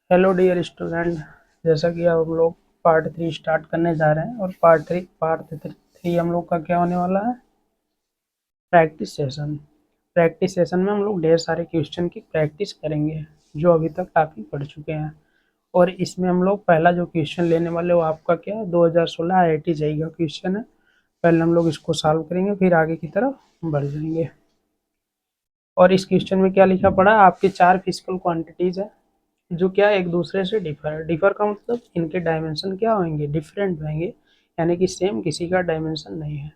Hello dear student. जैसा कि अब हम लोग पार्ट 3 स्टार्ट करने जा रहे हैं और पार्ट थ्री हम लोग का क्या होने वाला है? प्रैक्टिस सेशन में हम लोग ढेर सारे क्वेश्चन की प्रैक्टिस करेंगे जो अभी तक काफ़ी पढ़ चुके हैं। और इसमें हम लोग पहला जो क्वेश्चन लेने वाले वो आपका क्या है, 2016 IIT जेईई का क्वेश्चन है। पहले हम लोग इसको सॉल्व करेंगे, फिर आगे की तरफ बढ़ जाएंगे। और इस क्वेश्चन में क्या लिखा पड़ा है, आपके 4 फिजिकल क्वांटिटीज है जो क्या एक दूसरे से डिफर का मतलब इनके डायमेंशन क्या होंगे, डिफरेंट होंगे, यानी कि सेम किसी का डायमेंशन नहीं है।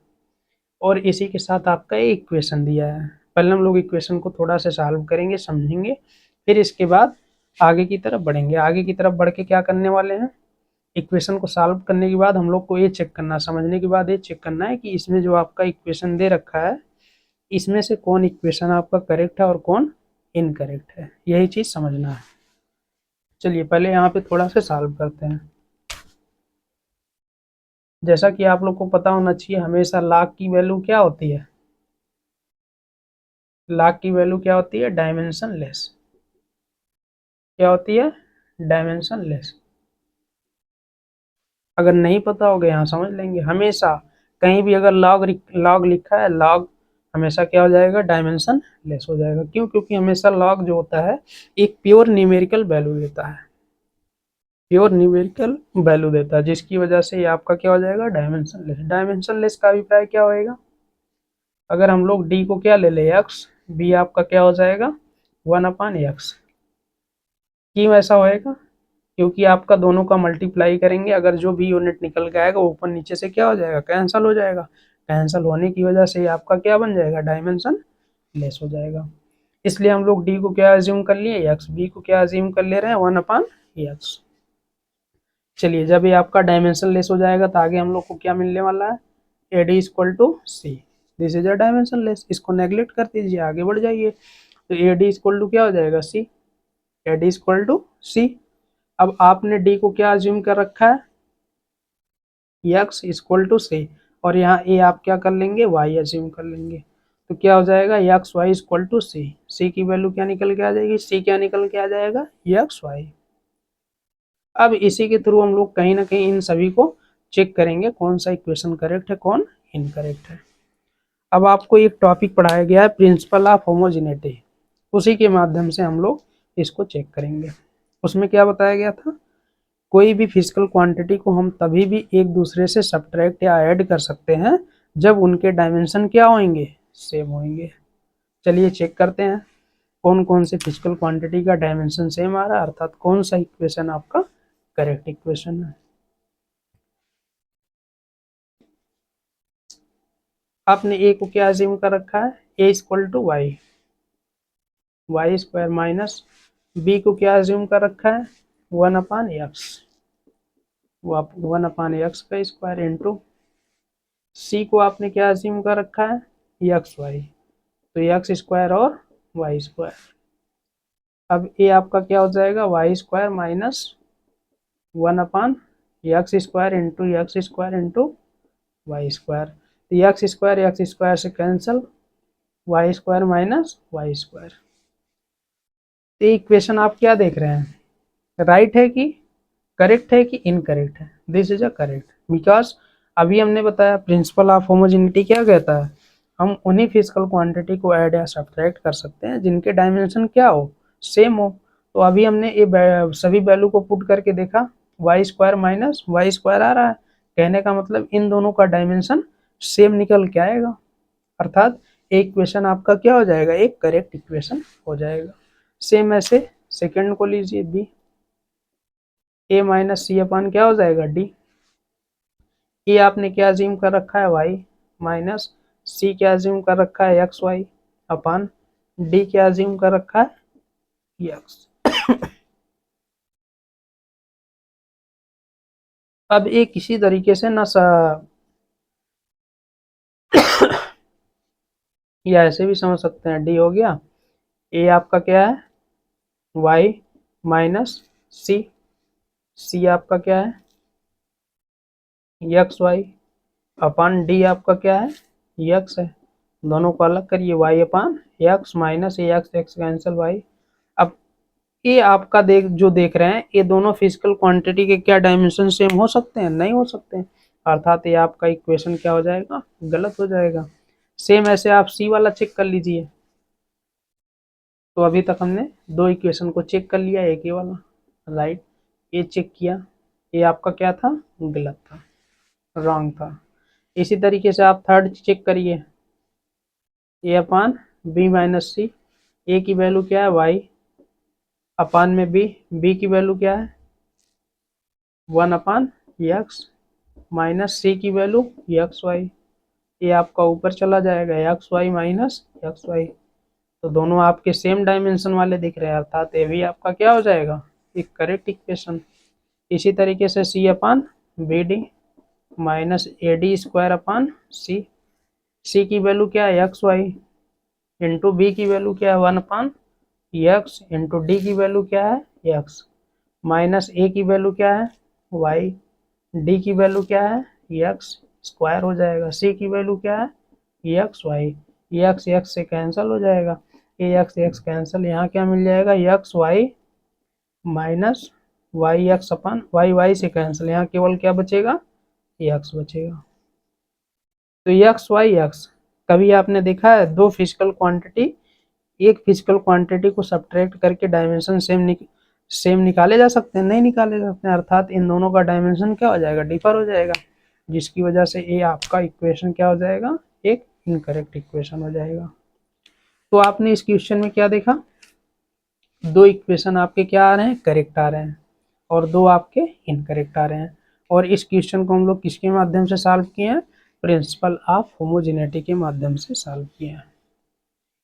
और इसी के साथ आपका एक इक्वेशन दिया है। पहले हम लोग इक्वेशन को थोड़ा सा सॉल्व करेंगे, समझेंगे, फिर इसके बाद आगे की तरफ बढ़ेंगे। आगे की तरफ बढ़ के क्या करने वाले हैं, इक्वेशन को सॉल्व करने के बाद हम लोग को ये चेक करना, समझने के बाद ये चेक करना है कि इसमें जो आपका इक्वेशन दे रखा है इसमें से कौन इक्वेशन आपका करेक्ट है और कौन इनकरेक्ट है, यही चीज़ समझना है। चलिए पहले यहाँ पे थोड़ा सा सॉल्व करते हैं। जैसा कि आप लोग को पता होना चाहिए, हमेशा लाख की वैल्यू क्या होती है, लाख की वैल्यू क्या होती है, डायमेंशन लेस। क्या होती है, डायमेंशन लेस। अगर नहीं पता होगा यहाँ समझ लेंगे, हमेशा कहीं भी अगर लॉग लॉग लिखा है, लॉग हमेशा क्या हो जाएगा, डायमेंशन लेस हो जाएगा। क्यों? क्योंकि हमेशा लॉग जो होता है एक प्योर न्यूमेरिकल वैल्यू देता है, प्योर न्यूमेरिकल वैल्यू देता है, जिसकी वजह से ये आपका क्या हो जाएगा, डायमेंशन लेस। डायमेंशन लेस का अभिप्राय क्या होएगा, अगर हम लोग डी को क्या ले ले, एक्स, बी आपका क्या हो जाएगा, 1/x। क्यों ऐसा होएगा, क्योंकि आपका दोनों का मल्टीप्लाई करेंगे, अगर जो भी यूनिट निकल के आएगा ऊपर नीचे से क्या हो जाएगा, कैंसिल हो जाएगा। कैंसिल होने की वजह से आपका क्या बन जाएगा, डायमेंशन लेस हो जाएगा। इसलिए हम लोग डी को क्या अज्यूम कर लिए, एक्स, बी को क्या अज्यूम कर ले रहे हैं, 1/x। चलिए जब ये आपका डायमेंशन लेस हो जाएगा तो आगे हम लोग को क्या मिलने वाला है, a d equal to c. This is a dimensionless, इसको नेग्लेक्ट कर दीजिए, आगे बढ़ जाइए। तो ए डी इक्वल टू क्या हो जाएगा, सी। ए डी इक्वल टू सी। अब आपने डी को क्या अज्यूम कर रखा है, एक्स इक्वल टू सी, और यहाँ ए आप क्या कर लेंगे, वाई अज्यूम कर लेंगे। तो क्या हो जाएगा, x Y equal to C. C की वैल्यू क्या निकल के आ जाएगी, सी क्या निकल के आ जाएगा, एक्स वाई। अब इसी के थ्रू हम लोग कहीं ना कहीं इन सभी को चेक करेंगे कौन सा इक्वेशन करेक्ट है कौन इनकरेक्ट है। अब आपको एक टॉपिक पढ़ाया गया है, प्रिंसिपल ऑफ होमोजेनिटी, उसी के माध्यम से हम लोग इसको चेक करेंगे। उसमें क्या बताया गया था, कोई भी फिजिकल क्वांटिटी को हम तभी भी एक दूसरे से सब्ट्रैक्ट या ऐड कर सकते हैं जब उनके डायमेंशन क्या होंगे, सेम होंगे। चलिए चेक करते हैं कौन कौन से फिजिकल क्वांटिटी का डायमेंशन सेम आ रहा है, अर्थात कौन सा इक्वेशन आपका करेक्ट इक्वेशन है। आपने ए को क्या अज्यूम कर रखा है, a equal to y, y square minus b को क्या अज्यूम कर रखा है, 1/x, 1/x का स्क्वायर इंटू सी को आपने क्या अज्यूम कर रखा है, एक्स वाई, तो एक्स स्क्वायर और वाई स्क्वायर। अब ए आपका क्या हो जाएगा, y square minus 1/x square into y square. तो एक्स स्क्वायर से cancel, y square minus y square. तो इक्वेशन आप क्या देख रहे हैं, राइट है कि करेक्ट है कि इनकरेक्ट है, this is a correct. Because अभी हमने बताया प्रिंसिपल ऑफ होमोजेनिटी क्या कहता है, हम उन्हीं फिजिकल क्वांटिटी को ऐड या सब्ट्रैक्ट कर सकते हैं जिनके डायमेंशन क्या हो, सेम हो। तो अभी हमने ये सभी वैल्यू को पुट करके देखा, y square minus y square आ रहा है, कहने का मतलब इन दोनों का डायमेंशन सेम निकल के आएगा, अर्थात एक इक्वेशन आपका क्या हो जाएगा, एक करेक्ट इक्वेशन हो जाएगा। सेम ऐसे सेकेंड को लीजिए, बी, ए माइनस सी अपान क्या हो जाएगा, डी। ए आपने क्या अज्यूम कर रखा है, वाई, माइनस सी क्या अज्यूम कर रखा है, एक्स वाई, अपान डी क्या अज्यूम कर रखा है, एक्स। अब ये किसी तरीके से ना या ऐसे भी समझ सकते हैं, डी हो गया, ए आपका क्या है, वाई माइनस सी, सी आपका क्या है, एक्स वाई, अपान डी आपका क्या है, एक्स है। दोनों को अलग करिए, वाई अपान एक्स माइनस ए एक्स, एक्स कैंसिल वाई। अब ये आपका देख रहे हैं, ये दोनों फिजिकल क्वांटिटी के क्या डायमेंशन सेम हो सकते हैं? नहीं हो सकते हैं। अर्थात ये आपका इक्वेशन क्या हो जाएगा? गलत हो जाएगा। सेम ऐसे आप सी वाला चेक कर लीजिए। तो अभी तक हमने दो इक्वेशन को चेक कर लिया, एक ही वाला राइट, ये चेक किया, ये आपका क्या था? गलत था, रॉन्ग था। इसी तरीके से आप थर्ड चेक करिए, ए अपान बी माइनस सी, ए की वैल्यू क्या है? वाई अपान में बी की वैल्यू क्या है? 1 अपान एक्स माइनस सी की वैल्यू एक्स वाई। ये आपका ऊपर चला जाएगा, x y minus x y. तो दोनों आपके सेम डायमेंशन वाले दिख रहे हैं, अर्थात ये भी आपका क्या हो जाएगा? एक करेक्ट इक्वेशन। इसी तरीके से C upon B D minus A D square upon C, C की वैल्यू क्या है? एक्स वाई इंटू बी की वैल्यू क्या है? 1 अपान एक्स इंटू डी की वैल्यू क्या है? एक्स माइनस ए की वैल्यू क्या है? वाई, डी की वैल्यू क्या है? एक्स स्क्वायर हो जाएगा, सी की वैल्यू क्या है? एक्स वाई, एक्स एक्स से कैंसिल हो जाएगा, ए एक्स एक्स कैंसिल, यहाँ क्या मिल जाएगा? X y minus y x upon y y से कैंसिल, यहाँ केवल क्या बचेगा? एक्स बचेगा। तो एक्स वाई एक्स, कभी आपने देखा है दो फिजिकल क्वांटिटी, एक फिजिकल क्वांटिटी को सब्ट्रैक्ट करके डायमेंशन सेम निकाले जा सकते हैं? नहीं निकाले जा सकते हैं। अर्थात इन दोनों का डायमेंशन क्या हो जाएगा? डिफर हो जाएगा, जिसकी वजह से ये आपका इक्वेशन क्या हो जाएगा? एक इनकरेक्ट इक्वेशन हो जाएगा। तो आपने इस क्वेश्चन में क्या देखा? दो इक्वेशन आपके क्या आ रहे हैं? करेक्ट आ रहे हैं, और दो आपके इनकरेक्ट आ रहे हैं। और इस क्वेश्चन को हम लोग किसके माध्यम से सॉल्व किए हैं? प्रिंसिपल ऑफ होमोजेनिटी के माध्यम से सॉल्व किए हैं।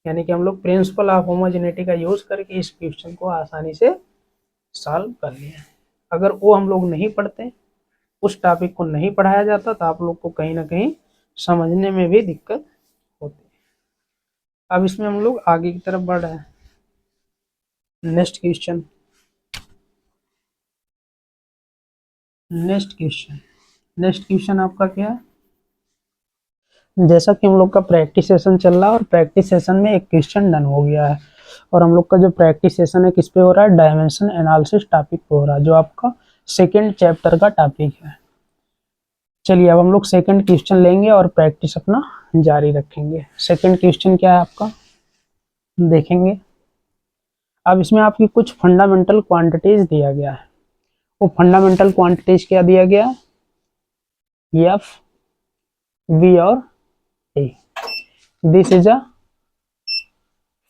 यानी कि हम लोग प्रिंसिपल ऑफ होमोजेनिटी का यूज करके इस क्वेश्चन को आसानी से सॉल्व कर लिए। अगर वो हम लोग नहीं पढ़ते, उस टॉपिक को नहीं पढ़ाया जाता, तो आप लोग को कहीं ना कहीं समझने में भी दिक्कत होती है। अब इसमें हम लोग आगे की तरफ बढ़ रहे हैं। नेक्स्ट क्वेश्चन, नेक्स्ट क्वेश्चन आपका क्या है? जैसा कि हम लोग का प्रैक्टिस सेशन चल रहा है, और प्रैक्टिस सेशन में एक क्वेश्चन डन हो गया है, और हम लोग का जो प्रैक्टिस सेशन है किस पे हो रहा है? डायमेंशन एनालिसिस टॉपिक पे हो रहा है, जो आपका सेकंड चैप्टर का टॉपिक है। चलिए अब हम लोग सेकंड क्वेश्चन लेंगे और प्रैक्टिस अपना जारी रखेंगे। सेकंड क्वेश्चन क्या है आपका, देखेंगे। अब इसमें आपकी कुछ फंडामेंटल क्वांटिटीज दिया गया है। वो फंडामेंटल क्वांटिटीज क्या दिया गया? एफ, वी और A. This is a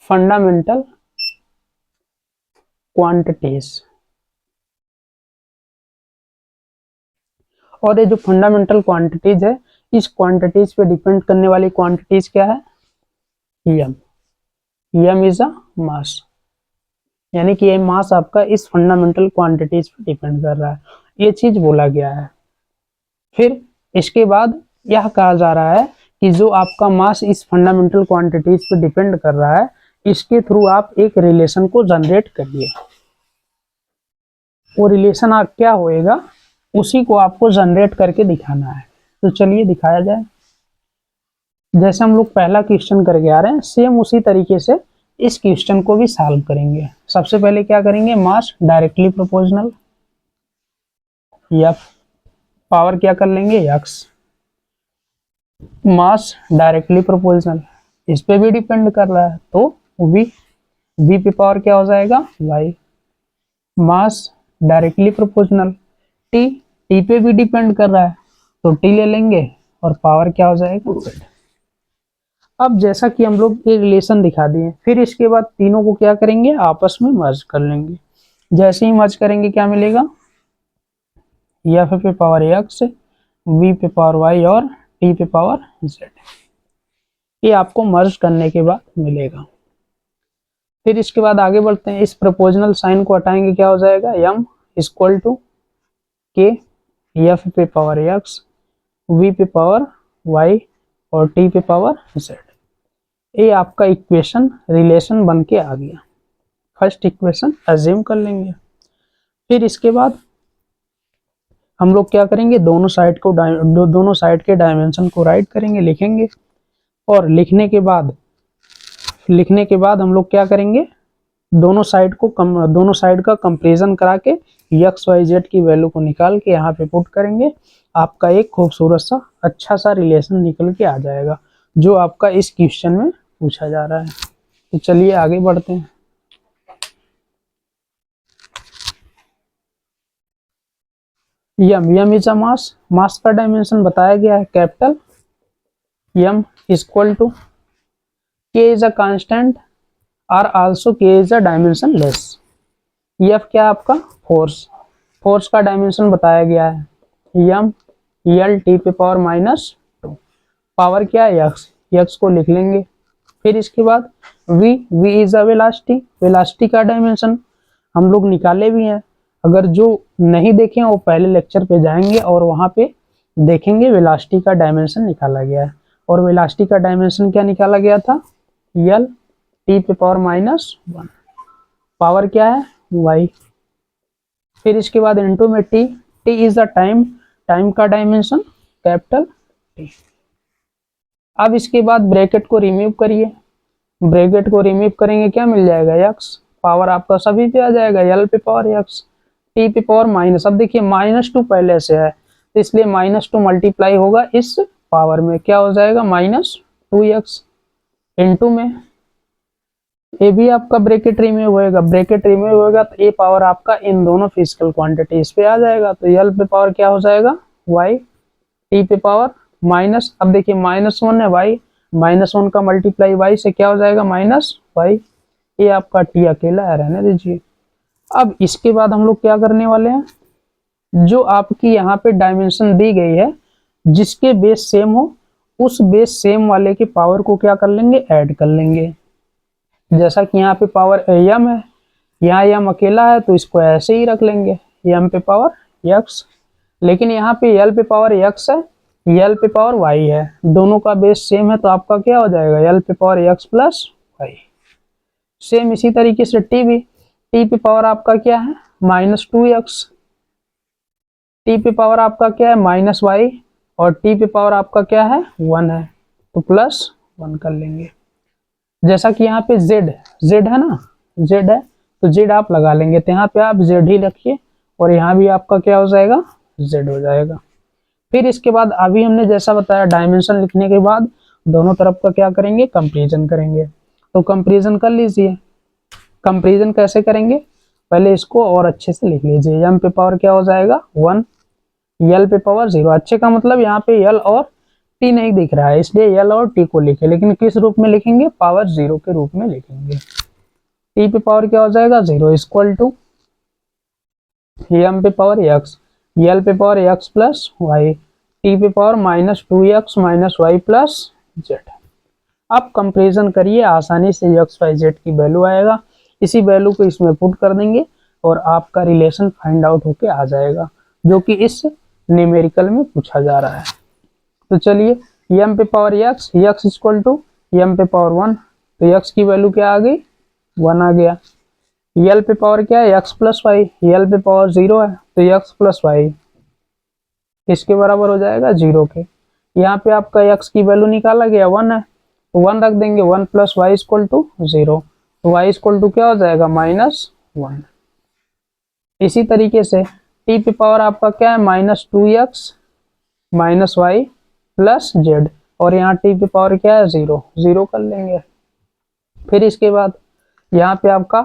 fundamental quantities. और ये जो फंडामेंटल क्वांटिटीज है, इस क्वांटिटीज पे डिपेंड करने वाली क्वांटिटीज क्या है? एम। एम इज अ मास, यानी कि ये मास आपका इस फंडामेंटल क्वांटिटीज पे डिपेंड कर रहा है, ये चीज बोला गया है। फिर इसके बाद यह कहा जा रहा है कि जो आपका मास इस फंडामेंटल क्वांटिटीज पे डिपेंड कर रहा है, इसके थ्रू आप एक रिलेशन को जनरेट करिए। वो रिलेशन आप क्या होएगा, उसी को आपको जनरेट करके दिखाना है। तो चलिए दिखाया जाए। जैसे हम लोग पहला क्वेश्चन करके आ रहे हैं, सेम उसी तरीके से इस क्वेश्चन को भी सॉल्व करेंगे। सबसे पहले क्या करेंगे? मास डायरेक्टली प्रोपोर्शनल, एफ पावर क्या कर लेंगे? एक्स। मास डायरेक्टली प्रोपोर्शनल, इस पे भी डिपेंड कर रहा है, तो वी पे पावर क्या हो जाएगा? वाई। मास डायरेक्टली प्रोपोर्शनल, टी पे भी डिपेंड कर रहा है, तो टी ले लेंगे, और पावर क्या हो जाएगा? Z। अब जैसा कि हम लोग ये रिलेशन दिखा दिए, फिर इसके बाद तीनों को क्या करेंगे? आपस में मर्ज कर लेंगे। जैसे ही मर्ज करेंगे क्या मिलेगा? एफ पे पावर एक्स, वी पे पावर वाई और टी पे पावर जेड। ये आपको मर्ज करने के बाद मिलेगा। फिर इसके बाद आगे बढ़ते हैं। इस प्रोपोर्शनल साइन को हटाएंगे, क्या हो जाएगा? एम इक्वल टू के, एफ पे पावर एक्स, वी पे पावर वाई और टी पे पावर जेड। ये आपका इक्वेशन रिलेशन बन के आ गया। फर्स्ट इक्वेशन अज्यूम कर लेंगे। फिर इसके बाद हम लोग क्या करेंगे? दोनों साइड के डायमेंशन को राइट करेंगे, लिखेंगे, और लिखने के बाद हम लोग क्या करेंगे? दोनों साइड का कंपैरिजन करा के एक्स वाई जेड की वैल्यू को निकाल के यहाँ पे पुट करेंगे, आपका एक खूबसूरत सा अच्छा सा रिलेशन निकल के आ जाएगा, जो आपका इस क्वेश्चन में पूछा जा रहा है। तो चलिए आगे बढ़ते हैं। यम इज अ मास का डायमेंशन बताया गया है कैपिटल यम इक्वल टू के इज अ कांस्टेंट और आल्सो के is a dimension less. F क्या आपका फोर्स का डायमेंशन बताया गया है यम यल टी पे पावर -2। पावर क्या है एक्स को लिख लेंगे। फिर इसके बाद वी इज अ वेलासिटी का डायमेंशन हम लोग निकाले भी हैं, अगर जो नहीं देखे वो पहले लेक्चर पे जाएंगे और वहां पे देखेंगे वेलासिटी का डायमेंशन निकाला गया है। और वेलासिटी का डायमेंशन क्या निकाला गया था यल टी पे पावर -1। पावर क्या है वाई। फिर इसके बाद इनटू में टी इज द टाइम का डायमेंशन कैपिटल टी। अब इसके बाद ब्रैकेट को रिमूव करिए, ब्रैकेट को रिमूव करेंगे क्या मिल जाएगा एक्स। पावर आपका सभी पे आ जाएगा यल पे पावर एक्स टी पे पावर माइनस। अब देखिए -2 पहले से है तो इसलिए -2 मल्टीप्लाई होगा इस पावर में, क्या हो जाएगा -2x इनटू में ये भी आपका ब्रैकेट रिमूव होएगा तो ये पावर आपका इन दोनों फिजिकल क्वांटिटीज पे आ जाएगा। तो यल पे पावर क्या हो जाएगा y टी पे पावर माइनस। अब देखिए -1 है y -1 का मल्टीप्लाई y से क्या हो जाएगा -y। ये आपका टी अकेला है, रहने दीजिए। अब इसके बाद हम लोग क्या करने वाले हैं, जो आपकी यहाँ पे डायमेंशन दी गई है जिसके बेस सेम हो उस बेस सेम वाले के पावर को क्या कर लेंगे ऐड कर लेंगे। जैसा कि यहाँ पे पावर यम है, यहाँ यम अकेला है तो इसको ऐसे ही रख लेंगे यम पे पावर एक्स। लेकिन यहाँ पे यल पे पावर एक्स है, यल पे पावर वाई है, दोनों का बेस सेम है तो आपका क्या हो जाएगा यल पे power x plus y. Same इसी तरीके से टी पे पावर आपका क्या है -2x, टी पे पावर आपका क्या है -y और टी पे पावर आपका क्या है 1 है तो +1 कर लेंगे। जैसा कि यहाँ पे z है ना, z है तो z आप लगा लेंगे, तो यहाँ पे आप z ही रखिए और यहाँ भी आपका क्या हो जाएगा z हो जाएगा। फिर इसके बाद अभी हमने जैसा बताया डायमेंशन लिखने के बाद दोनों तरफ का क्या करेंगे कंपैरिजन करेंगे। तो कंपैरिजन कर लीजिए। कंपैरिजन कैसे करेंगे, पहले इसको और अच्छे से लिख लीजिए। यम पे पावर क्या हो जाएगा 1, यल पे पावर 0। अच्छे का मतलब यहाँ पे यल और टी नहीं दिख रहा है इसलिए यल और टी को लिखे, लेकिन किस रूप में लिखेंगे पावर 0 के रूप में लिखेंगे। टी पे पावर क्या हो जाएगा 0 इक्वल टू यम पे पावर एक्स, यल पे power x plus y, T पे power -2x -y plus z. आप कंपैरिजन करिए, आसानी से एक्स वाई जेड की वैल्यू आएगा, इसी वैल्यू को इसमें पुट कर देंगे और आपका रिलेशन फाइंड आउट होके आ जाएगा जो कि इस न्यूमेरिकल में पूछा जा रहा है। तो चलिए यम पे पावर एक्स इक्वल टू यम पे पावर 1, तो एक्स की वैल्यू क्या आ गई 1 आ गया। यल पे पावर क्या है एक्स प्लस वाई, यल पे पावर 0 है तो एक्स प्लस वाई इसके बराबर हो जाएगा 0 के। यहाँ पे आपका एक्स की वैल्यू निकाला गया 1 है तो 1 रख देंगे, 1 प्लस वाई इक्वल टू 0, तो वाई इक्वल टू क्या हो जाएगा -1। इसी तरीके से टी पे पावर आपका क्या है -2x -y प्लस जेड और यहाँ टी पे पावर क्या है 0 कर लेंगे। फिर इसके बाद यहाँ पे आपका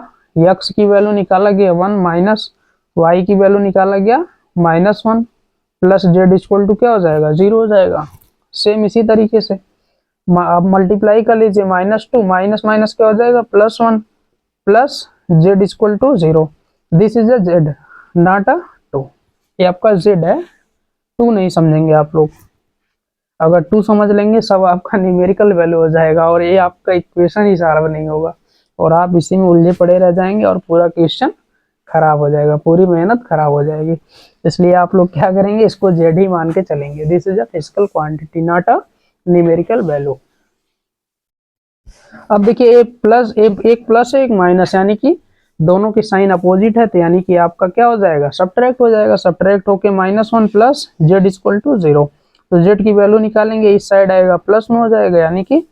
x की वैल्यू निकाला गया 1 माइनस y की वैल्यू निकाला गया -1 प्लस जेड इक्वल टू क्या हो जाएगा 0 हो जाएगा। सेम इसी तरीके से आप मल्टीप्लाई कर लीजिए, -2 माइनस माइनस क्या हो जाएगा +1 plus Z equal to 0। This is a z not a 2, ये आपका जेड है, 2 नहीं समझेंगे आप लोग। अगर 2 समझ लेंगे सब आपका न्यूमेरिकल वैल्यू हो जाएगा और ये आपका इक्वेशन ही सॉल्व नहीं होगा और आप इसी में उलझे पड़े रह जाएंगे और पूरा क्वेश्चन खराब हो जाएगा, पूरी मेहनत खराब हो जाएगी। इसलिए आप लोग क्या करेंगे, इसको जेड ही मान के चलेंगे। This is a physical quantity not a numerical value. अब देखिए एक प्लस है एक माइनस, यानी कि दोनों की साइन अपोजिट है तो यानी कि आपका क्या हो जाएगा सब्ट्रैक्ट हो जाएगा। सब्ट्रैक्ट होके -1 प्लस जेड इक्वल टू 0, तो जेड की वैल्यू निकालेंगे, इस साइड आएगा +1 हो जाएगा यानी कि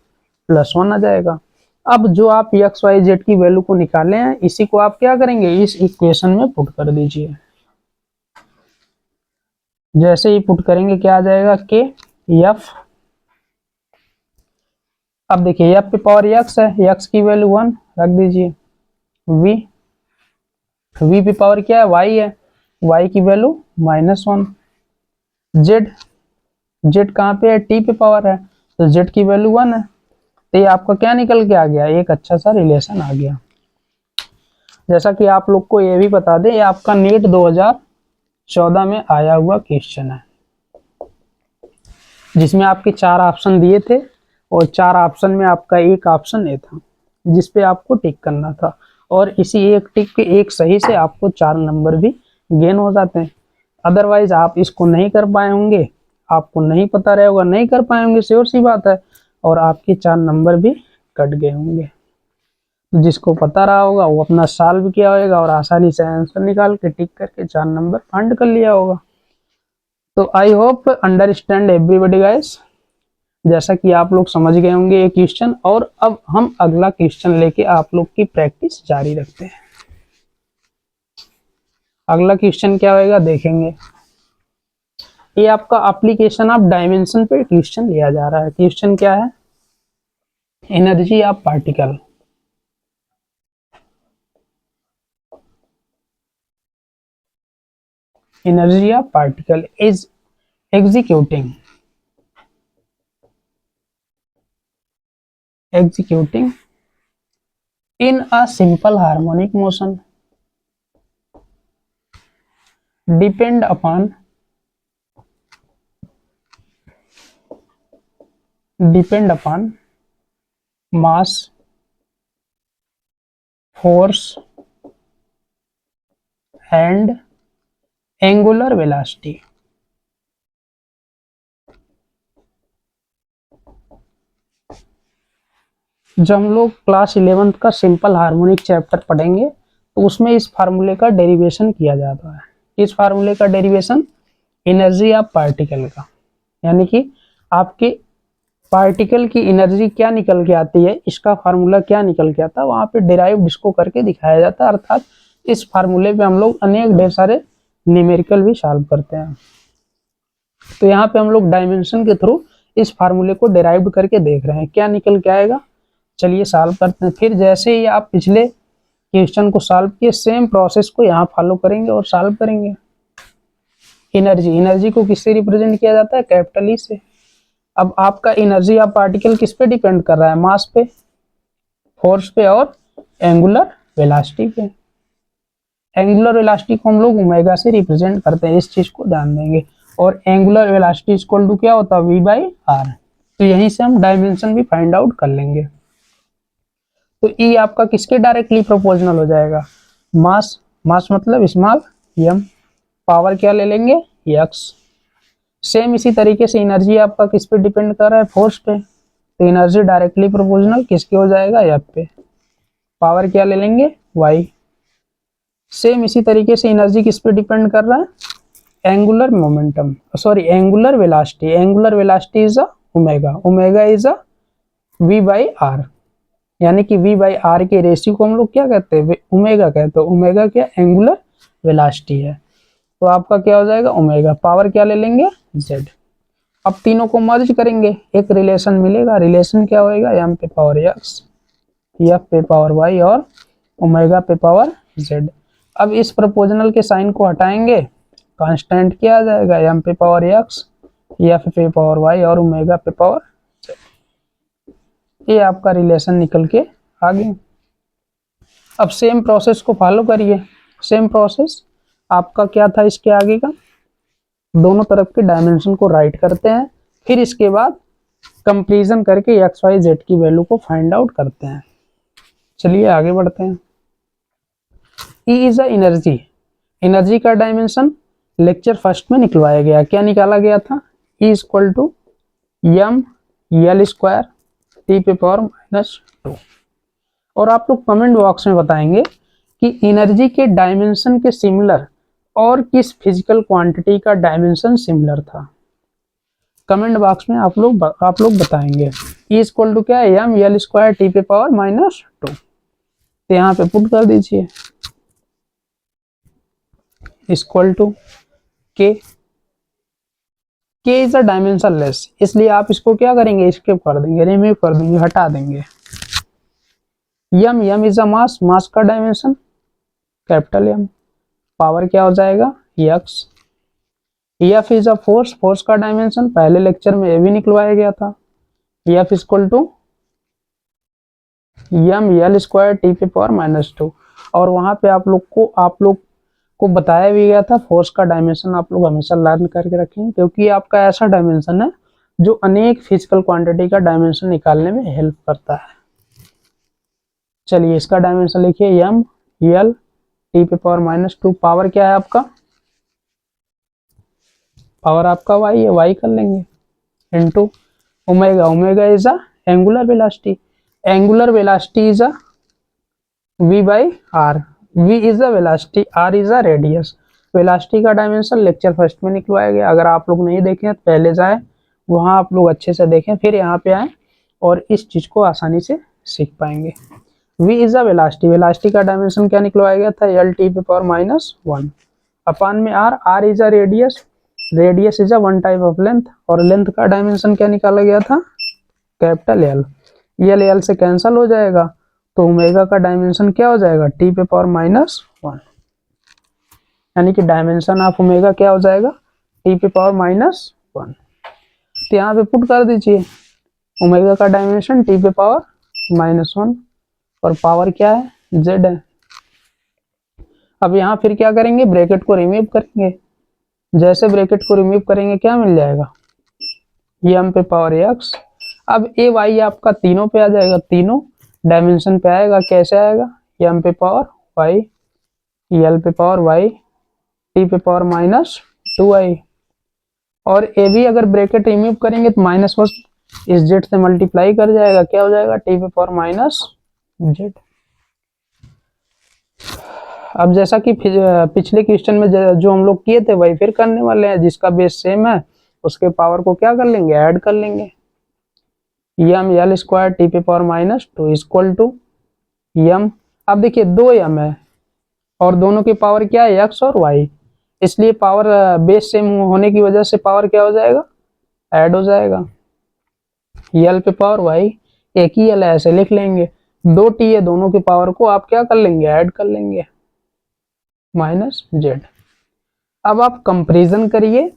+1 आ जाएगा। अब जो आप एक्स वाई जेड की वैल्यू को निकाले हैं, इसी को आप क्या करेंगे, इस इक्वेशन में पुट कर दीजिए। जैसे ही पुट करेंगे क्या आ जाएगा, के एफ। अब देखिए एफ पे पावर एक्स है, एक्स की वैल्यू 1 रख दीजिए। वी, वी पे पावर क्या है, वाई है, वाई की वैल्यू -1। जेड, जेड कहाँ पे है, टी पे पावर है, तो जेड की वैल्यू 1 है। तो ये आपका क्या निकल के आ गया, एक अच्छा सा रिलेशन आ गया। जैसा कि आप लोग को ये भी बता दें, ये आपका नीट 2014 में आया हुआ क्वेश्चन है, जिसमें आपके 4 ऑप्शन दिए थे और 4 ऑप्शन में आपका एक ऑप्शन ए था जिसपे आपको टिक करना था, और इसी एक टिक के एक सही से आपको 4 नंबर भी गेन हो जाते हैं। अदरवाइज आप इसको नहीं कर पाए होंगे, आपको नहीं पता रहेगा, नहीं कर पाए होंगे, श्योर सी बात है, और आपके 4 नंबर भी कट गए होंगे। जिसको पता रहा होगा वो अपना सॉल्व किया होगा और आसानी से आंसर निकाल के टिक करके 4 नंबर फाइंड कर लिया होगा। तो I hope understand everybody guys. जैसा कि आप लोग समझ गए होंगे ये क्वेश्चन, और अब हम अगला क्वेश्चन लेके आप लोग की प्रैक्टिस जारी रखते हैं। अगला क्वेश्चन क्या होगा देखेंगे। ये आपका एप्लीकेशन ऑफ डायमेंशन पे क्वेश्चन लिया जा रहा है। क्वेश्चन क्या है, energy of particle. Energy of particle is executing in a simple harmonic motion depend upon mass, force and angular velocity। जब हम लोग क्लास 11th का सिंपल हार्मोनिक चैप्टर पढ़ेंगे तो उसमें इस फार्मूले का डेरिवेशन किया जाता है। इस फार्मूले का डेरिवेशन एनर्जी ऑफ पार्टिकल का, यानी कि आपके पार्टिकल की एनर्जी क्या निकल के आती है, इसका फार्मूला क्या निकल के आता है, वहां पे डिराइव इसको करके दिखाया जाता है। अर्थात इस फार्मूले पे हम लोग अनेक ढेर सारे न्यूमेरिकल भी सॉल्व करते हैं। तो यहाँ पे हम लोग डायमेंशन के थ्रू इस फार्मूले को डिराइव करके देख रहे हैं, क्या निकल के आएगा। चलिए सॉल्व करते हैं। फिर जैसे ही आप पिछले क्वेश्चन को सॉल्व किए, सेम प्रोसेस को यहाँ फॉलो करेंगे और सॉल्व करेंगे। एनर्जी को किससे रिप्रेजेंट किया जाता है, कैपिटल ई से। अब आपका एनर्जी ऑफ पार्टिकल किस पे डिपेंड कर रहा है, मास पे, फोर्स पे और एंगुलर वेलोसिटी पे। एंगुलर वेलोसिटी को हम लोग ओमेगा से रिप्रेजेंट करते हैं, इस चीज को ध्यान देंगे। और एंगुलर वेलोसिटी इक्वल टू क्या होता है, v/r। तो यहीं से हम डायमेंशन भी फाइंड आउट कर लेंगे। तो ई आपका किसके डायरेक्टली प्रोपोर्शनल हो जाएगा, मास, मास मतलब स्मॉल m, पावर क्या ले लेंगे, x। सेम इसी तरीके से एनर्जी आपका किस पे डिपेंड कर रहा है, फोर्स पे। तो एनर्जी डायरेक्टली प्रोपोर्शनल किसके हो जाएगा, f पे। पावर क्या ले लेंगे, y। सेम इसी तरीके से एनर्जी किस पे डिपेंड कर रहा है, angular momentum, sorry angular velocity. Angular velocity is omega, omega is v/r, यानी कि v/r के रेशियो को हम लोग क्या कहते हैं, ओमेगा कहते हैं। ओमेगा क्या, एंगुलर वेलोसिटी है। तो आपका क्या हो जाएगा, ओमेगा। पावर क्या ले लेंगे, z। अब तीनों को मर्ज करेंगे, एक रिलेशन मिलेगा। रिलेशन क्या होएगा, m पे पावर x, f पे पावर y और ओमेगा पे पावर z। अब इस प्रोपोर्शनल के साइन को हटाएंगे, कांस्टेंट क्या आ जाएगा, m पे पावर x, f पे पावर y और ओमेगा पे पावर z। ये आपका रिलेशन निकल के आ गया। अब सेम प्रोसेस को फॉलो करिए। सेम प्रोसेस आपका क्या था, इसके आगे का दोनों तरफ के डायमेंशन को राइट करते हैं, फिर इसके बाद कंपैरिजन करके एक्स वाई जेड की वैल्यू को फाइंड आउट करते हैं। चलिए आगे बढ़ते हैं। E is a energy, energy का डायमेंशन लेक्चर फर्स्ट में निकलवाया गया। क्या निकाला गया था, E equal to M L square T पे पावर -2। और आप लोग कमेंट बॉक्स में बताएंगे कि एनर्जी के डायमेंशन के सिमिलर और किस फिजिकल क्वांटिटी का डायमेंशन सिमिलर था। कमेंट बॉक्स में आप लोग बताएंगे। ई इक्वल टू क्या है, एम एल स्क्वायर टी पे पावर -2। तो यहाँ पे पुट कर दीजिए इक्वल टू के। के इज अ डायमेंशन लेस, इसलिए आप इसको क्या करेंगे, स्किप कर देंगे, रिमूव कर देंगे, हटा देंगे। M is a mass, mass का डायमेंशन कैपिटल एम। पावर क्या हो जाएगा, x. F is a force, force का डायमेंशन पहले लेक्चर में ये भी निकलवाया गया था, F equal to M L square T पे पावर -2। और वहां पे आप लोग को बताया भी गया था, फोर्स का डायमेंशन आप लोग हमेशा लर्न करके रखें, क्योंकि ये आपका ऐसा डायमेंशन है जो अनेक फिजिकल क्वांटिटी का डायमेंशन निकालने में हेल्प करता है। चलिए इसका डायमेंशन लिखिए, एम एल टी पे पावर -2। पावर क्या है आपका, पावर आपका वाई है, वाई कर लेंगे, into omega. Omega is a angular velocity, angular velocity is a v by r. v is a velocity, r is a radius. Velocity का dimension lecture first में निकलवाया गया, अगर आप लोग नहीं देखें तो पहले जाए वहां आप लोग अच्छे से देखें, फिर यहाँ पे आए और इस चीज को आसानी से सीख पाएंगे। v is a velocity, velocity का डायमेंशन क्या निकलवाया गया था, एल टी पे पावर -1 अपान में r। r is a radius, radius is a one type of length, और लेंथ का डायमेंशन क्या निकाला गया था, कैपिटल एल। एल एल से कैंसिल हो जाएगा, तो ओमेगा का डायमेंशन क्या हो जाएगा, टी पे पावर -1, यानी कि डायमेंशन ऑफ ओमेगा क्या हो जाएगा, टी पे पावर -1। तो यहाँ पे पुट कर दीजिए ओमेगा का डायमेंशन टी पे पावर -1, और पावर क्या है, जेड है। अब यहाँ फिर क्या करेंगे, ब्रैकेट को रिमूव करेंगे। जैसे ब्रैकेट को रिमूव करेंगे क्या मिल जाएगा, एम पे पावर एक्स। अब ए वाई आपका तीनों पे आ जाएगा, तीनों डायमेंशन पे आएगा। कैसे आएगा, एम पे पावर वाई, एल पे पावर वाई, टी पे पावर -2i। और ए भी अगर ब्रैकेट रिमूव करेंगे तो -1 इस जेड से मल्टीप्लाई कर जाएगा, क्या हो जाएगा, टी पे पावर -जेड। अब जैसा कि पिछले क्वेश्चन में जो हम लोग किए थे वही फिर करने वाले हैं, जिसका बेस सेम है उसके पावर को क्या कर लेंगे, ऐड कर लेंगे। एम एल स्क्वायर टी पे पावर -2 इक्वल टू एम। अब देखिए 2 एम है और दोनों की पावर क्या है, एक्स और वाई, इसलिए पावर बेस सेम होने की वजह से पावर क्या हो जाएगा, ऐड हो जाएगा। एल पे पावर वाई, एक ही एल है ऐसे लिख लेंगे, 2 टी है, दोनों की पावर को आप क्या कर लेंगे, ऐड कर लेंगे, -जेड। अब आप कंपैरिजन करिए,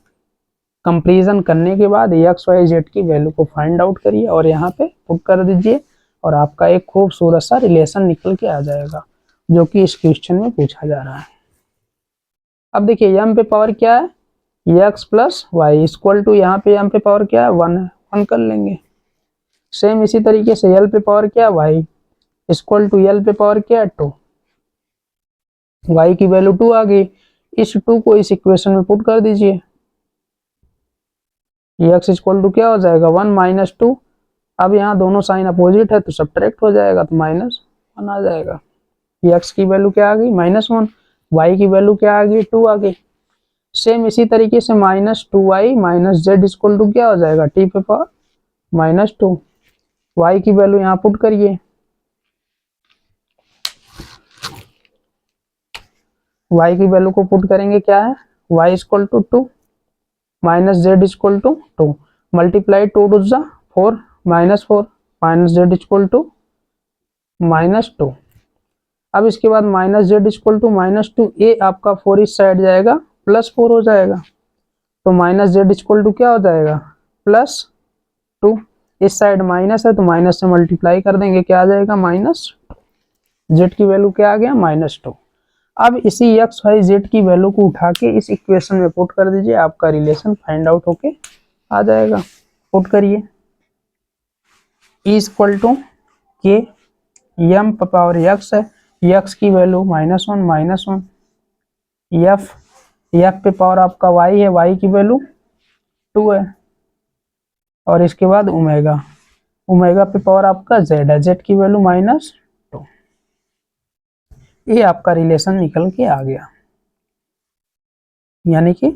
कंपैरिजन करने के बाद एक्स वाई जेड की वैल्यू को फाइंड आउट करिए और यहाँ पे पुट कर दीजिए, और आपका एक खूबसूरत सा रिलेशन निकल के आ जाएगा जो कि इस क्वेश्चन में पूछा जा रहा है। अब देखिए एम पे पावर क्या है, x plus y equal to, यहाँ पे एम पे पावर क्या है, 1 है, 1 कर लेंगे। सेम इसी तरीके से एल पे पावर क्या है, वाई इक्वल टू एल पे पावर क्या है, 2। वाई की वैल्यू 2 आ गई, इस 2 को इस इक्वेशन में पुट कर दीजिए। एक्स इक्वल टू क्या हो जाएगा, 1 - 2। अब यहाँ दोनों साइन अपोजिट है तो सब्ट्रैक्ट हो जाएगा, तो -1 आ जाएगा। एक्स की वैल्यू क्या आ गई, -1, वाई की वैल्यू क्या आ गई, 2 आ गई। सेम इसी तरीके से -2y - जेड इक्वल टू क्या हो जाएगा, टी पे पावर -2। वाई की वैल्यू यहाँ पुट करिए, y की वैल्यू को पुट करेंगे क्या है, y equal to 2 -z equal to 2 multiply 2 to 4 -4 -z equal to -2। अब इसके बाद -z इक्वल टू -2, ए आपका 4 इस साइड जाएगा, +4 हो जाएगा, तो -z इक्वल टू क्या हो जाएगा, +2। इस साइड माइनस है तो माइनस से मल्टीप्लाई कर देंगे, क्या आ जाएगा, -2। जेड की वैल्यू क्या आ गया, -2। अब इसी एक्स वाई जेड की वैल्यू को उठा के इस इक्वेशन में पुट कर दीजिए, आपका रिलेशन फाइंड आउट होके आ जाएगा। पुट करिए, ई इक्वल टू के एम पावर एक्स है, एक्स की वैल्यू -1 एफ पे पावर आपका वाई है, वाई की वैल्यू 2 है, और इसके बाद ओमेगा, ओमेगा पे पावर आपका जेड है, जेड की वैल्यू -2। ये आपका रिलेशन निकल के आ गया, यानी कि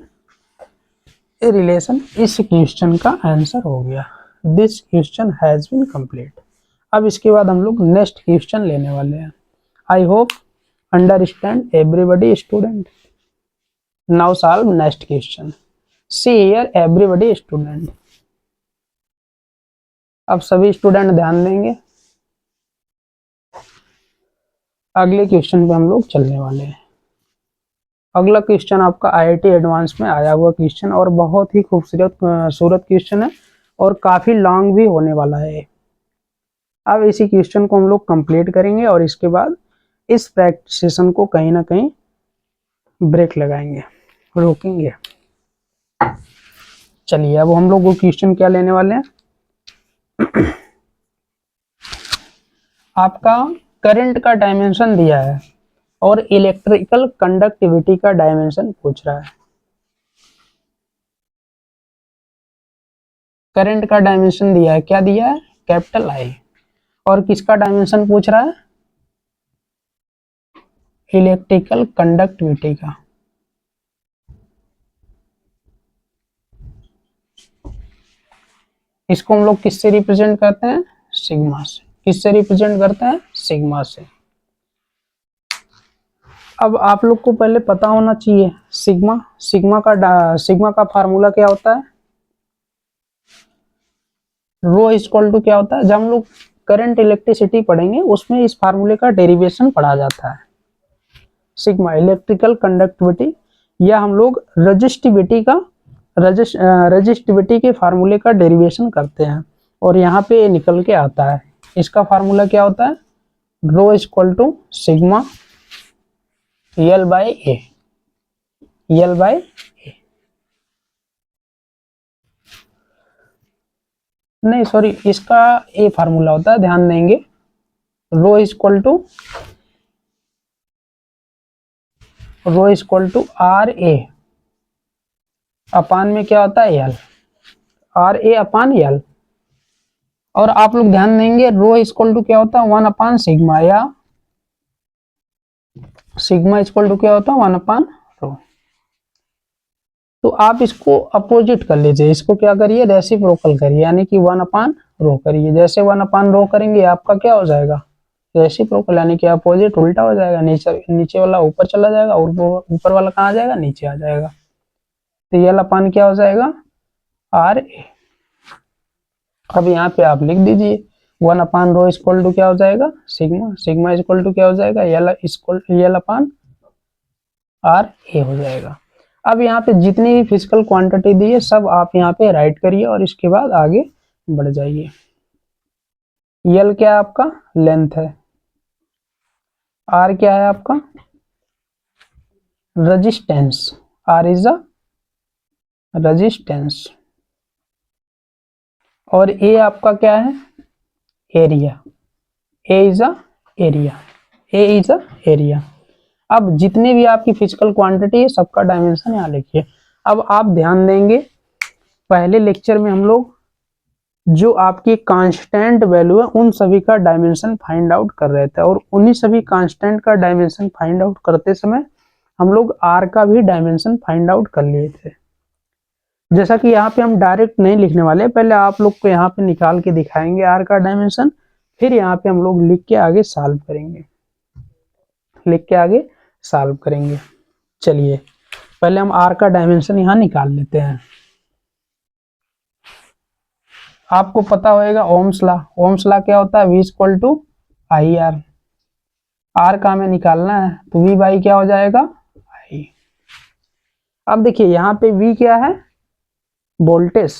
ए रिलेशन, इस क्वेश्चन का आंसर हो गया। This question has been complete. अब इसके बाद हम लोग नेक्स्ट क्वेश्चन लेने वाले हैं। I hope understand everybody student. Now solve next question. See here everybody student. अब सभी स्टूडेंट ध्यान देंगे, अगले क्वेश्चन पे हम लोग चलने वाले हैं। अगला क्वेश्चन आपका आईआईटी एडवांस में आया हुआ क्वेश्चन और बहुत ही खूबसूरत क्वेश्चन है और काफी लॉन्ग भी होने वाला है। अब इसी क्वेश्चन को हम लोग कंप्लीट करेंगे और इसके बाद इस प्रैक्टिस सेशन को कहीं ना कहीं ब्रेक लगाएंगे, रोकेंगे। चलिए अब हम लोग वो क्वेश्चन क्या लेने वाले हैं। आपका करंट का डायमेंशन दिया है और इलेक्ट्रिकल कंडक्टिविटी का डायमेंशन पूछ रहा है। करंट का डायमेंशन दिया है, क्या दिया है, कैपिटल आई, और किसका डायमेंशन पूछ रहा है, इलेक्ट्रिकल कंडक्टिविटी का। इसको हम लोग किससे रिप्रेजेंट करते हैं, सिग्मा से। किससे रिप्रेजेंट करते हैं, सिग्मा से। अब आप लोग को पहले पता होना चाहिए सिग्मा का फार्मूला क्या होता है, रो इक्वल टू क्या होता है। जब हम लोग करंट इलेक्ट्रिसिटी पढ़ेंगे उसमें इस फार्मूले का डेरिवेशन पढ़ा जाता है। सिग्मा इलेक्ट्रिकल कंडक्टिविटी, या हम लोग रजिस्टिविटी के फार्मूले का डेरिवेशन करते हैं और यहाँ पे निकल के आता है। इसका फार्मूला क्या होता है, rho equal to sigma L by A. नहीं सॉरी, इसका ए फार्मूला होता है, ध्यान देंगे। Rho equal to R A upon में क्या होता है, L, R A upon L. और आप लोग ध्यान देंगे रो इक्वल टू क्या होता है, 1 अपान सिग्मा, या सिग्मा इक्वल टू क्या होता है, 1 अपान रो। तो आप इसको अपोजिट कर लीजिए, इसको क्या करिए, रेसिप्रोकल करिए, यानी कि 1 अपान रो करिए। जैसे 1 अपान रो करेंगे आपका क्या हो जाएगा, रेसिप्रोकल, यानी कि अपोजिट उल्टा हो जाएगा। नीचे वाला ऊपर चला जाएगा और ऊपर वाला कहाँ आ जाएगा, नीचे आ जाएगा। तो ये अपान क्या हो जाएगा, आर ए। अब यहाँ पे आप लिख दीजिए 1 अपान रो इक्वल टू क्या हो जाएगा, सिग्मा इक्वल टू क्या हो जाएगा, एल अपान आर ए हो जाएगा। अब यहाँ पे जितनी भी फिजिकल क्वांटिटी दी है सब आप यहाँ पे राइट करिए और इसके बाद आगे बढ़ जाइए। एल क्या है आपका, लेंथ है। आर क्या है आपका, resistance. R is a resistance. और ए आपका क्या है, area. A is a area. अब जितने भी आपकी फिजिकल क्वांटिटी है सबका डायमेंशन यहाँ लिखिए। अब आप ध्यान देंगे, पहले लेक्चर में हम लोग जो आपकी कांस्टेंट वैल्यू है उन सभी का डायमेंशन फाइंड आउट कर रहे थे और उन्हीं सभी कांस्टेंट का डायमेंशन फाइंड आउट करते समय हम लोग आर का भी डायमेंशन फाइंड आउट कर लिए थे। जैसा कि यहाँ पे हम डायरेक्ट नहीं लिखने वाले, पहले आप लोग को यहाँ पे निकाल के दिखाएंगे आर का डायमेंशन, फिर यहाँ पे हम लोग लिख के आगे सॉल्व करेंगे। चलिए पहले हम आर का डायमेंशन यहाँ निकाल लेते हैं। आपको पता होगा ओम्स लॉ क्या होता है, V equal to I R. R का हमें निकालना है तो V बाई क्या हो जाएगा, आई। अब देखिए यहाँ पे V क्या है, voltage.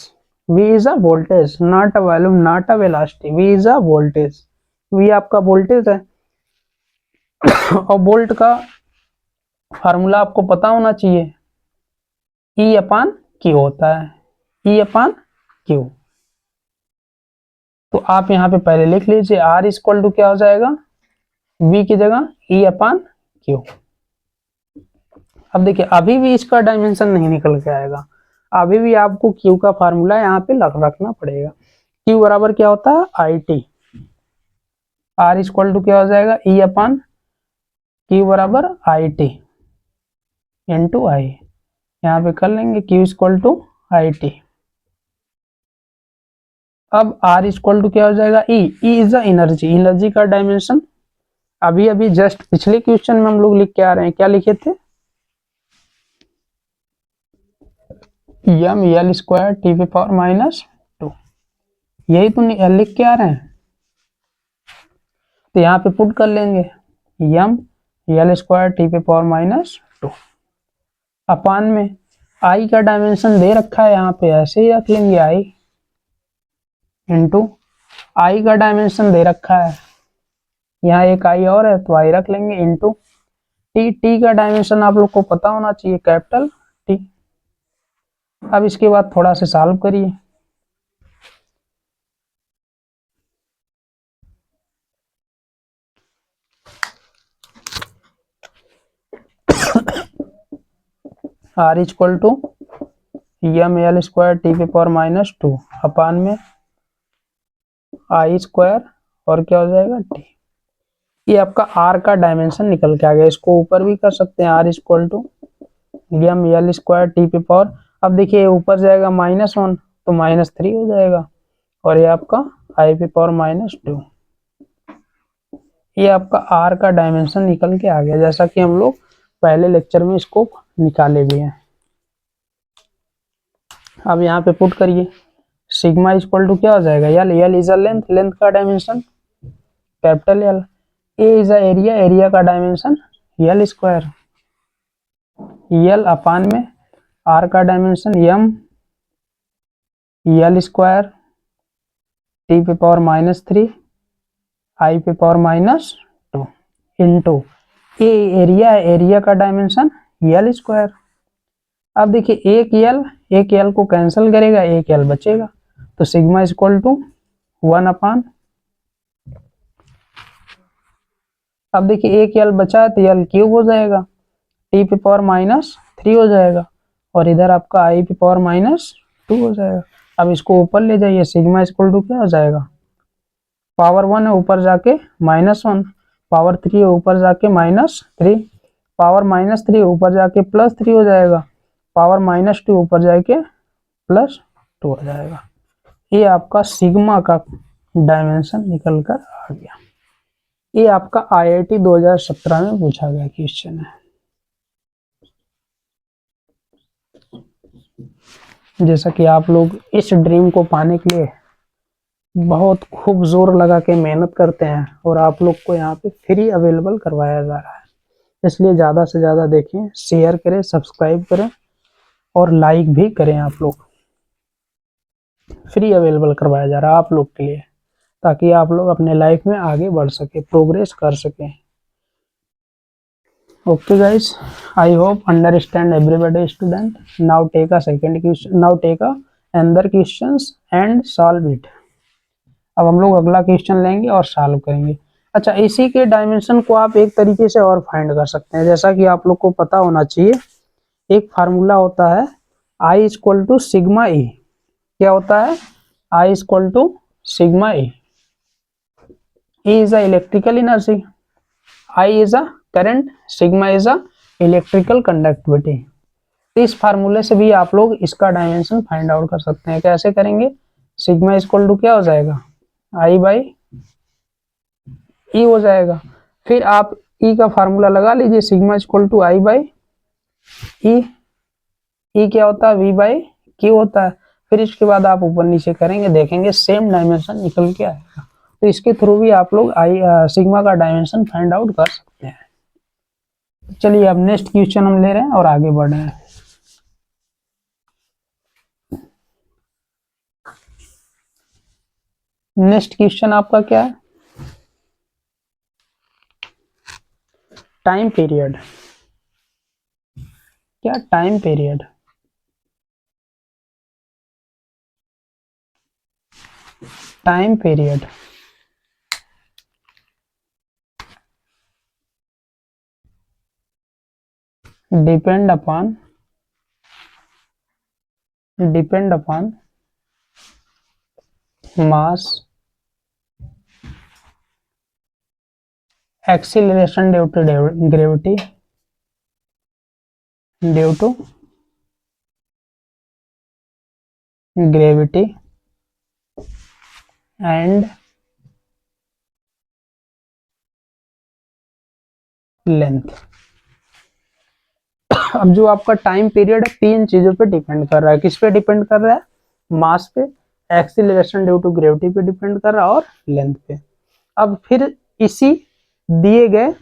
V is a voltage, not a volume, not a velocity. V is a voltage, V आपका वोल्टेज है। और वोल्ट का फार्मूला आपको पता होना चाहिए, E अपान Q होता है, E अपान Q। तो आप यहाँ पे पहले लिख लीजिए R इक्वल टू क्या हो जाएगा, V की जगह E अपान Q। अब देखिए अभी भी इसका डायमेंशन नहीं निकल के आएगा, अभी भी आपको Q का फार्मूला यहाँ पे रखना पड़ेगा। Q बराबर क्या होता है, IT। R इक्वल टू क्या हो जाएगा, E अपान Q बराबर IT इंटू आई। यहाँ पे कर लेंगे Q equal to I T. अब आर इक्वल टू क्या हो जाएगा, E. E is the energy, energy का डायमेंशन अभी अभी जस्ट पिछले क्वेश्चन में हम लोग लिख के आ रहे हैं, क्या लिखे थे, एम एल स्क्वायर टी पे पावर -2, यही तो लिख के आ रहे हैं। तो यहाँ पे पुट कर लेंगे एम एल स्क्वायर टी पे पावर -2 अपान में आई का डायमेंशन दे रखा है, यहाँ पे ऐसे ही रख लेंगे आई इंटू आई का डायमेंशन दे रखा है, यहाँ एक आई और है तो आई रख लेंगे इंटू टी। टी का डायमेंशन आप लोग को पता होना चाहिए, कैपिटल टी। अब इसके बाद थोड़ा से सॉल्व करिए। R equal to M L square T पे पावर -2 अपान में आई स्क्वायर और क्या हो जाएगा टी। ये आपका आर का डायमेंशन निकल के आ गया, इसको ऊपर भी कर सकते हैं, R equal to M L square T पे पावर, अब देखिए ऊपर जाएगा -1 तो -3 हो जाएगा, और ये आपका आई पे पावर -2, ये आपका आर का डायमेंशन निकल के आ गया, जैसा कि हम लोग पहले लेक्चर में इसको निकाले भी हैं। अब यहाँ पे पुट करिए, सिग्मा इक्वल टू क्या हो जाएगा, L. L is a length, length का dimension capital L. A is a area, area का dimension L square, L upon में आर का dimension M L square T पे पावर -3 आई पे power -2 into A area, area का dimension L square. अब देखिए एक एल को कैंसिल करेगा, एक एल बचेगा, तो सिग्मा इक्वल टू 1 अपान, अब देखिए एक एल बचा है तो एल क्यूब हो जाएगा, टी पे पावर -3 हो जाएगा, और इधर आपका आई पे पावर -2 हो जाएगा। अब इसको ऊपर ले जाइए, सिग्मा इक्वल टू क्या हो जाएगा, पावर 1 है ऊपर जाके -1, पावर 3 है ऊपर जाके -3, पावर -3 ऊपर जाके +3 हो जाएगा, पावर -2 ऊपर जाके +2 हो जाएगा। ये आपका सिग्मा का डायमेंशन निकल कर आ गया। ये आपका आईआईटी 2017 में पूछा गया क्वेश्चन है। जैसा कि आप लोग इस ड्रीम को पाने के लिए बहुत खूब जोर लगा के मेहनत करते हैं, और आप लोग को यहाँ पे फ्री अवेलेबल करवाया जा रहा है, इसलिए ज़्यादा से ज़्यादा देखें, शेयर करें, सब्सक्राइब करें और लाइक भी करें। आप लोग फ्री अवेलेबल करवाया जा रहा है आप लोग के लिए, ताकि आप लोग अपने लाइफ में आगे बढ़ सके, प्रोग्रेस कर सकें। Okay guys, I hope understand everybody student. Now take a second question, now take a another questions and solve it. अब हम लोग अगला क्वेश्चन लेंगे और सॉल्व करेंगे। अच्छा, इसी के डायमेंशन को आप एक तरीके से और फाइंड कर सकते हैं, जैसा कि आप लोग को पता होना चाहिए, एक फार्मूला होता है I equal to sigma E. क्या होता है, I equal to sigma E. E is a electrical energy, I is a current, sigma is a electrical conductivity. इस फार्मूले से भी आप लोग इसका डायमेंशन फाइंड आउट कर सकते हैं। कैसे करेंगे, सिग्मा इक्वल टू क्या हो जाएगा, आई बाई ई हो जाएगा। फिर आप ई का फार्मूला लगा लीजिए, sigma equal to I by E. E क्या होता है, वी बाई क्यू होता है। फिर इसके बाद आप ऊपर नीचे करेंगे, देखेंगे सेम डायमेंशन निकल के आएगा। तो इसके थ्रू भी आप लोग सिग्मा का डायमेंशन फाइंड आउट कर सकते हैं। चलिए अब नेक्स्ट क्वेश्चन हम ले रहे हैं और आगे बढ़ रहे हैं। नेक्स्ट क्वेश्चन आपका क्या है, टाइम पीरियड। क्या, time period. Time period depend upon mass acceleration due to gravity due to gravity and length. अब जो आपका टाइम पीरियड है 3 चीजों पे डिपेंड कर रहा है। किस पे डिपेंड कर रहा है? मास पे, एक्सीलरेशन ड्यू टू ग्रेविटी पे डिपेंड कर रहा है और लेंथ पे। अब फिर इसी दिए गए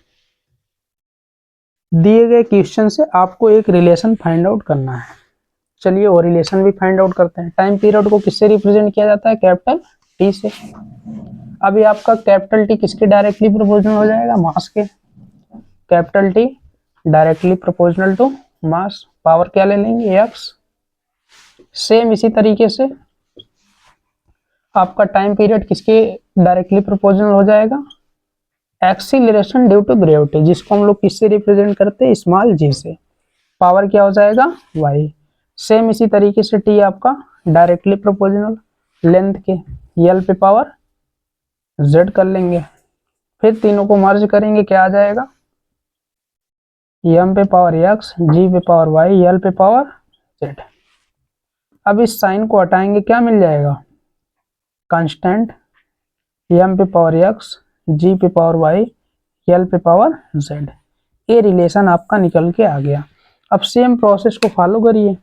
क्वेश्चन से आपको एक रिलेशन फाइंड आउट करना है। चलिए वो रिलेशन भी फाइंड आउट करते हैं। टाइम पीरियड को किससे रिप्रेजेंट किया जाता है? कैपिटल टी से। अभी आपका कैपिटल टी किसके डायरेक्टली प्रोपोर्शनल हो जाएगा? मास के। Capital T directly proportional to mass. Power क्या ले लेंगे? एक्स। सेम इसी तरीके से आपका टाइम पीरियड किसके डायरेक्टली प्रोपोर्शनल हो जाएगा? एक्सीलरेशन ड्यू टू ग्रेविटी, जिसको हम लोग किससे रिप्रेजेंट करते हैं? स्मॉल जी से। पावर क्या हो जाएगा? वाई। सेम इसी तरीके से टी आपका डायरेक्टली प्रोपोर्शनल लेंथ के यल पे पावर जेड कर लेंगे। फिर तीनों को मर्ज करेंगे, क्या आ जाएगा? एम पे पावर एक्स, जी पे पावर वाई, यल पे पावर जेड। अब इस साइन को हटाएंगे, क्या मिल जाएगा? कांस्टेंट एम पे पावर एक्स, जी पे पावर वाई, यल पे पावर जेड। ये रिलेशन आपका निकल के आ गया। अब सेम प्रोसेस को फॉलो करिए,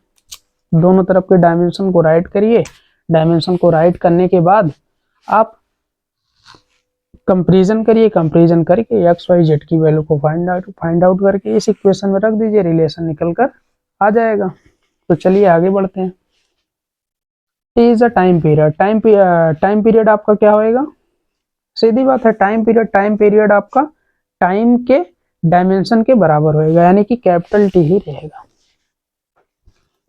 दोनों तरफ के डायमेंशन को राइट करिए। डायमेंशन को राइट करने के बाद आप कंपैरिजन करिए। कंपैरिजन करके एक्स वाई जेड की वैल्यू को फाइंड आउट करके इस इक्वेशन में रख दीजिए, रिलेशन निकल कर आ जाएगा। तो चलिए आगे बढ़ते हैं। T is a time period. Time period आपका क्या होएगा? सीधी बात है, टाइम पीरियड आपका टाइम के डायमेंशन के बराबर होएगा, यानी कि कैपिटल टी ही रहेगा।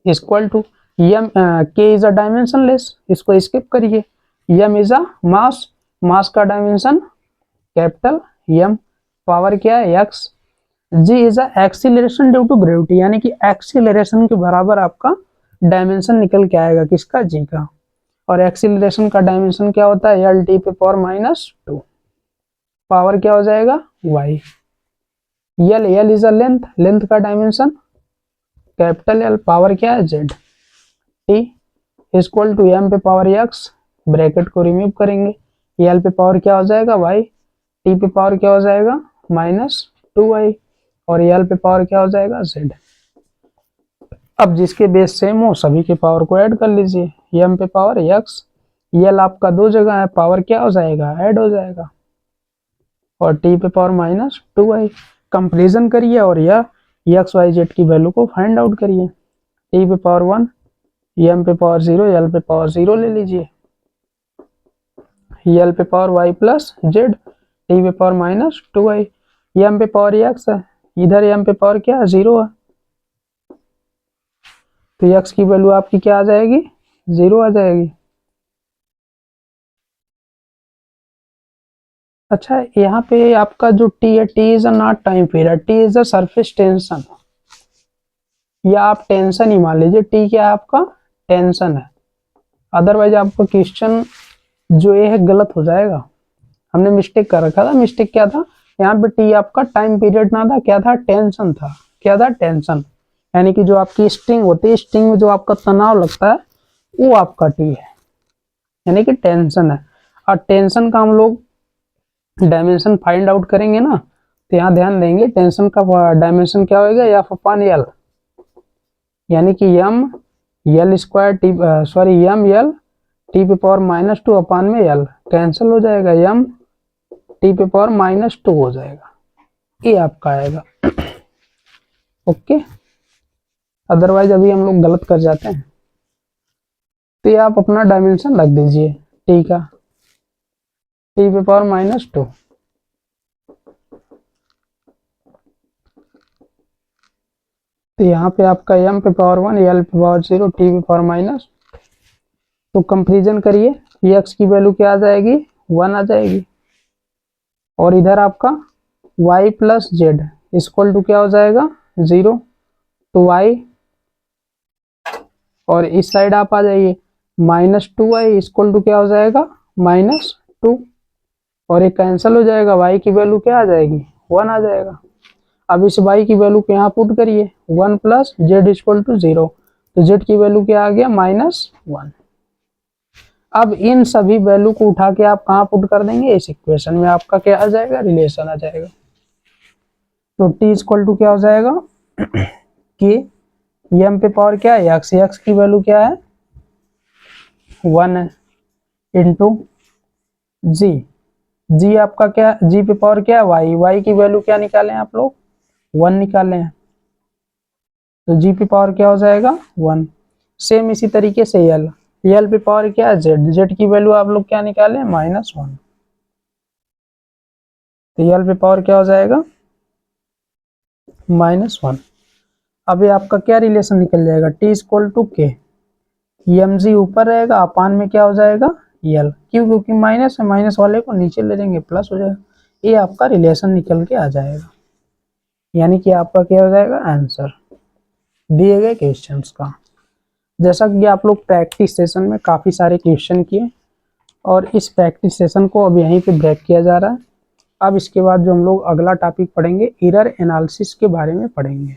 Equal to M, K is a dimensionless, इसको स्किप करिए। M is a mass, mass का डायमेंशन कैपिटल एम। पावर क्या है? X. G is a acceleration due to gravity, यानी कि एक्सीलरेशन के बराबर आपका डायमेंशन निकल के आएगा, किसका? जी का। और एक्सीलरेशन का डायमेंशन क्या होता है? एल टी पे पावर -2। पावर क्या हो जाएगा? Y. L is a length, length का डायमेंशन कैपिटल एल। पावर क्या है? Z. T equal to M पे पावर एक्स, ब्रैकेट को रिमूव करेंगे। एल पे पावर क्या हो जाएगा? वाई। टी पे पावर क्या हो जाएगा? -2y। और एल पे पावर क्या हो जाएगा? जेड। अब जिसके बेस सेम हो सभी के पावर को ऐड कर लीजिए। एम पे पावर एक्स, एल आपका दो जगह है, पावर क्या हो जाएगा? ऐड हो जाएगा। और टी पे पावर -2y। कंपेरिजन करिए और यह एक्स वाई जेड की वैल्यू को फाइंड आउट करिए। टी पे पावर 1, एम पे पावर 0, एल पे पावर 0 ले लीजिए। एल पे power Y plus Z, T पे पावर -2y। एम पे पावर एक्स है, इधर एम पे पावर क्या है? 0 है। तो एक्स की वैल्यू आपकी क्या आ जाएगी? 0 आ जाएगी। अच्छा, यहाँ पे आपका जो टी है, T is a not time period, T is a surface tension, या आप टेंशन ही मान लीजिए। टी क्या है आपका? टेंशन है। अदरवाइज आपका क्वेश्चन जो ये है गलत हो जाएगा। हमने मिस्टेक कर रखा था। मिस्टेक क्या था? यहाँ पे टी आपका टाइम पीरियड ना था, क्या था? टेंशन था। क्या था? टेंशन। यानी कि जो आपकी स्ट्रिंग होती है, स्ट्रिंग में जो आपका तनाव लगता है वो आपका टी है, यानी कि टेंशन है। और टेंशन का हम लोग डायमेंशन फाइंड आउट करेंगे ना, तो यहाँ ध्यान देंगे टेंशन का डायमेंशन क्या होगा? एफ अपॉन एल, यानी कि M L square T, sorry M L T पे पावर -2 अपॉन में एल कैंसिल हो जाएगा, एम टी पे पावर -2 हो जाएगा। ये आपका आएगा। ओके, अदरवाइज अभी हम लोग गलत कर जाते हैं। तो ये आप अपना डायमेंशन रख दीजिए टी का, टी पे पावर -2। तो यहाँ पे आपका एम पे पावर 1, एल पे पावर 0, टी पे पावर -। तो कंपेरिजन करिए, एक्स की वैल्यू क्या आ जाएगी? 1 आ जाएगी। और इधर आपका y plus Z equal to क्या हो जाएगा? 0। तो y, और इस साइड आप आ जाइए, -2y इक्वल टू क्या हो जाएगा? -2। और एक कैंसिल हो जाएगा, y की वैल्यू क्या आ जाएगी? 1 आ जाएगा। अब इस y की वैल्यू को यहाँ पुट करिए, 1 प्लस जेड इक्वल टू 0। तो z की वैल्यू क्या आ गया? -1। अब इन सभी वैल्यू को उठा के आप कहाँ पुट कर देंगे, इस इक्वेशन में आपका क्या आ जाएगा, रिलेशन आ जाएगा। तो t इक्वल टू क्या हो जाएगा कि m पे पावर क्या है x, x की वैल्यू क्या है 1 है, इंटू g, g आपका क्या, g पे पावर क्या है y, y की वैल्यू क्या निकाले हैं आप लोग 1 निकाले हैं, तो g पे पावर क्या हो जाएगा 1। सेम इसी तरीके से l, l पे पावर क्या है z, z की वैल्यू आप लोग क्या निकाले -1, तो l पे पावर क्या हो जाएगा -1। अब ये आपका क्या रिलेशन निकल जाएगा, t इक्वल टू के, mg ऊपर रहेगा, अपान में क्या हो जाएगा l, क्यों, क्योंकि माइनस है, माइनस वाले को नीचे ले लेंगे प्लस हो जाएगा, ये आपका रिलेशन निकल के आ जाएगा, यानी कि आपका क्या हो जाएगा आंसर दिए गए क्वेश्चंस का। जैसा कि आप लोग प्रैक्टिस सेशन में काफ़ी सारे क्वेश्चन किए और इस प्रैक्टिस सेशन को अब यहीं पे ब्रेक किया जा रहा है। अब इसके बाद जो हम लोग अगला टॉपिक पढ़ेंगे एरर एनालिसिस के बारे में पढ़ेंगे।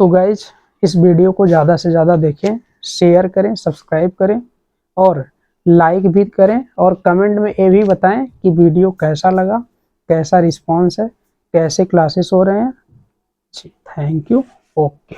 तो गाइज इस वीडियो को ज़्यादा से ज़्यादा देखें, शेयर करें, सब्सक्राइब करें और लाइक भी करें और कमेंट में ये भी बताएं कि वीडियो कैसा लगा, कैसा रिस्पांस है, कैसे क्लासेस हो रहे हैं। जी थैंक यू, ओके।